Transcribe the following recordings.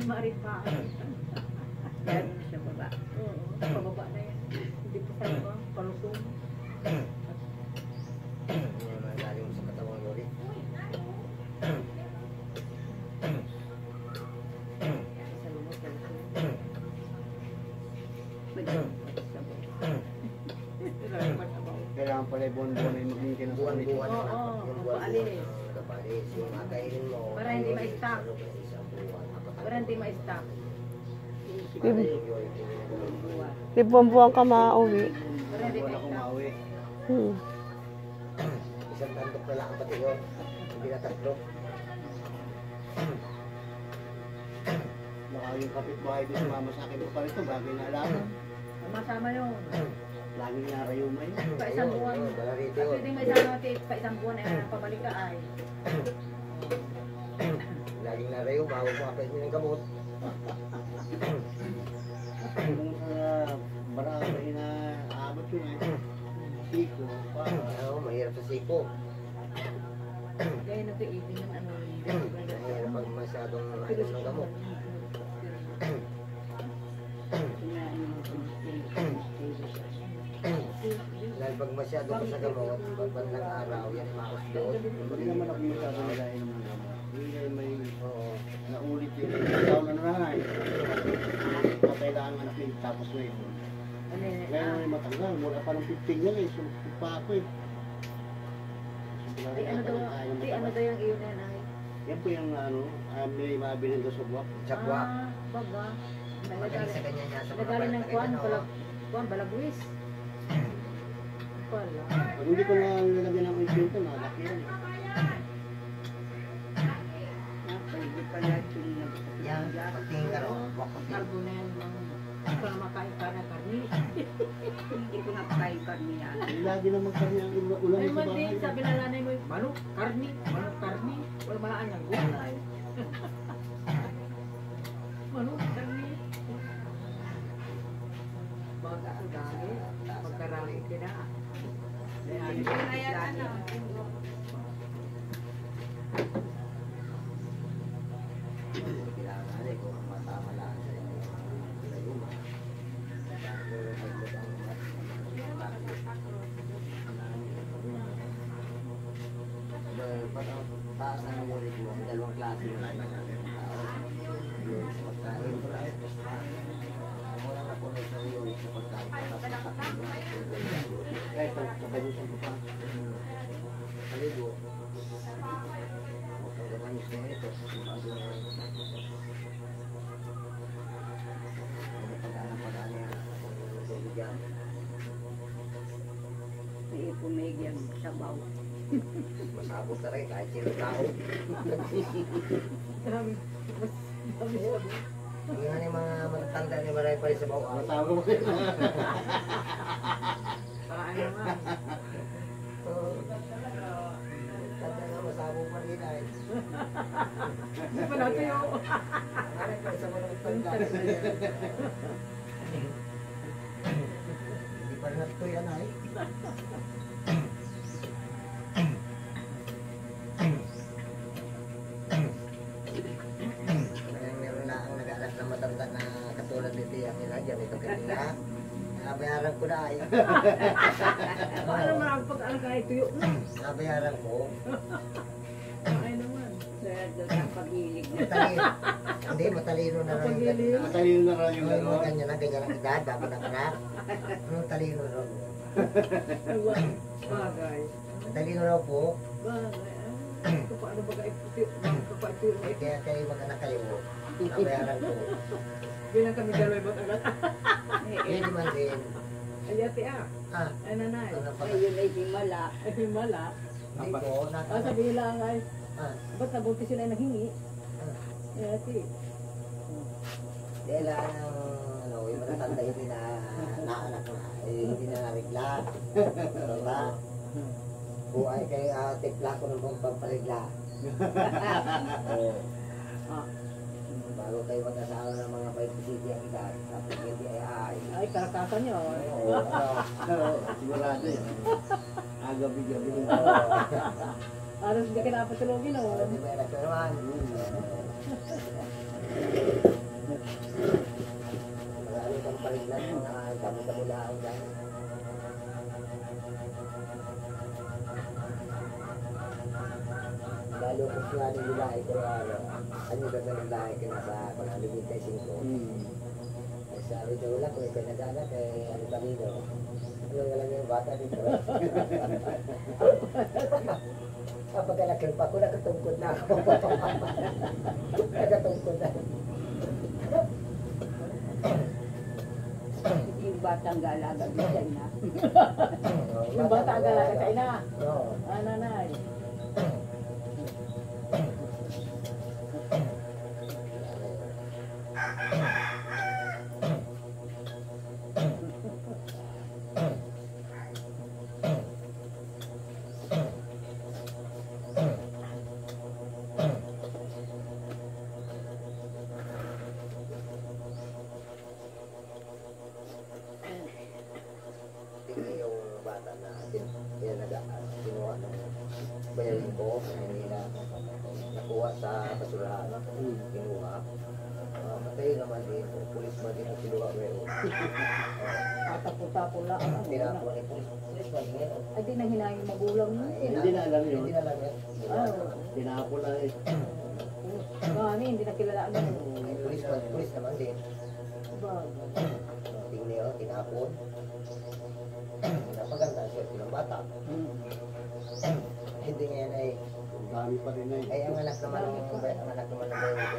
Maripa. Yan sa baba. Oo, pababa na yan. Hindi pa sa iba, palusong. Malalim sa katawang lori. Sa lumot ng madami sa baba. Kailangan pala buwan-buwan ay mag-maintenance sa nito. Buwan-buwan. Oo, paalis. Paalis. Yung akainin mo. Para hindi ma-stop. Para hindi ma-stop. Buwan-buwan ka mauwi. Para hindi Buwan ako ma-stop. mauwi. Isang tandok na lang pati yun. Hindi na tatlo. Baka yung kapitbahay doon sumama sa akin pa rito, bagay na alaman. Masama yun. Laging narayumay. Pa isang buwan. Dala rito At yun. pwedeng may isang natin, pa isang buwan ay pabalik ka ay. Laging narayo, bawag mga pwede ng gamot. Kung sa barangay na abot yun eh. Siko, para. Oo, mahirap sa siko. Gaya na ito, ibig ng ano. Mahirap pag masyadong ayaw ng gamot. Dahil pag masyadong ka sa gamot, pag bandang araw, yan ay mausbot. Hindi naman ako masyado nalain ng mga gamot. Hindi ay may naulit yun. Taon na na eh. Kailangan anak yun, tapos na ito. Ano yun? Kaya may matanggal, mula pa ng 15 yan eh. Sumpit pa ako eh. Ay, ano daw yung iyo na yan ay? Yan po yung ano, may mabiling daw sa buwak. Tsakwa. Baga. Magaling sa kanya niya sa mga Nagaling ng kuwan, balagtagan, kuwan, balagwis. Wala. Pag hindi ko na nilagyan ng insulto, nalaki yan eh. Hindi pala yung Yan, pagtingin ka rin. Carbo na yan. Para makain ka na karni. hindi ko napakain karni yan. Lagi naman kami ang ulam Ay, sa man din, bahay. sabi na lanay mo, manok, karni. Wala malaan ng gulay. Manok, karni. Baga ang dami. Pagkarami ka na. Hindi na yan ano. Kailangan eh, kung matama lang sa inyo. Layuma. Taas na ng ulit mo, dalawang klase yung tao. Yung sa pagkain. Wala na po sa ulit sa pagkain. Eh, pagkabusan ko pa. Kaligo. Huwag kang gamanis na ito. Bago na pag-anak niya. Bigyan. May pumigyan sabaw. Masabot na rin kahit sino tao. Marami. Yung nga yung mga matatanda ni Maray pa rin sa bawah. Matago ko yun. Para ano nga. Tanda na masabot pa rin ay. Hindi pa natin yung... Maray pa rin sa mga tanda. Hindi pa rin nato yan ay. Meron na ang nag-aalas na matanda na katulad nito yung nilagyan ito kanina. Nabayaran ko na ay. Paano marami pag-ano ka ituyo na? Nabayaran ko. Ay naman. Kaya doon ang pag-ilig na. Matalino. Hindi, matalino na rin. Pag-ilig. Matalino na rin yung Yung gano'n. ganyan ang edad, dapat ang anak. Anong talino raw? Bagay. Matalino raw po. Bagay. Paano ba ka-ituyo? Kapag-ituyo na ito. Kaya kayo mag-anak kayo. Nabayaran ko. Bilang kami dalawa mag-anak. Hindi man din. Ay, ate ah. Ah, Ay, nanay. ito na pala. Ayun ay himala. Ay, himala. Hindi ko. Sabihin lang ay, Ah, ba't nabuti sila nanghingi? ah. Ay, ate. Dahil ang ano, yung matatanda hindi na naanak na. Hindi na narigla. Diba? Buhay kayo, tipla ko ng pampaligla. Ah. Bago kayo mag-asawa ng mga 57 ang edad, tapos hindi ay. Ay, karakasan nyo. Oo, ano. Sigurado yun. Agabi-gabi. Aros hindi ka napatulogin, oh. Hindi may nagkaroon. lahi ko ano ka ng lahi ka nasa panalibintay 5. Sabi ko wala ko kay nag-anak kay ano kanino. Wala yung bata dito. Kapag nakil pa ako, nakatungkod na ako. Nakatungkod na. Yung batang galaga bisan na. Yung bata ang galaga tayo na. Oo. Ah, nanay. Tingnan yung bata na kinuha ng bayarin ko. Hindi na nakuha sa basurahan. Kinuha. Patay naman din. Pulis man din ang kinuha. Tapo-tapo lang. Tinapo ni pulis. Pulis man din. Ay, di na hinayang yung magulang mo. Hindi na alam yun. Hindi na alam yan. Tinapo lang eh. Gani, hindi na kilala niya. Ay, pulis naman din. Tingnan yun, tinapon. Napaganda siya ng bata. Hindi nga yan ay Ang dami pa rin eh. ay ang anak naman ng bayan ko.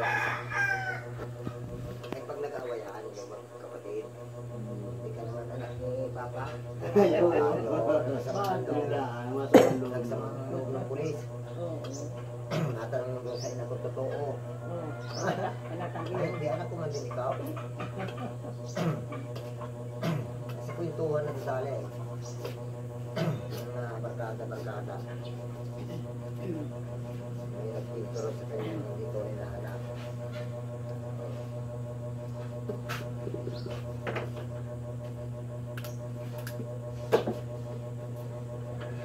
Ay pag nag-aawayaan yung mga kapatid. Hindi ka naman anak ni Papa. Ayaw. Nagsamang loob ng pulis. Natanong ko sa ina ko totoo. Ay, hindi anak ko man din ikaw. Kasi kwentuhan ng sala eh. Na barkada. May nagtituro sa kanya hindi ko hinahanap.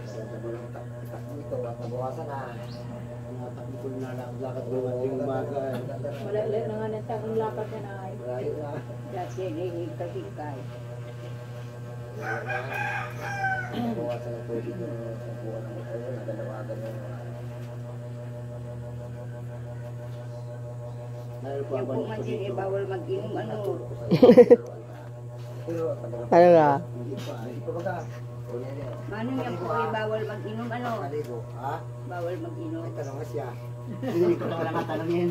Maganda mo lang takbo ito. Nabawasan na. Natakbo ko na lakad naman yung umaga. Malala na nga ang lakad niya na ay. Malayo na. Dati hihikay-hikay. Nabawasan ng tubig yung buwan ng ito. Nagalawagan yung Dahil po Yan po man din bawal mag-inom ano. Ano nga? Hindi pa eh. Hindi pa ba ka? Mano yan po ay bawal mag-inom ano. Maligo. Ha? Bawal mag-inom. Ay, tanong nga siya. Hindi ko na lang katanongin.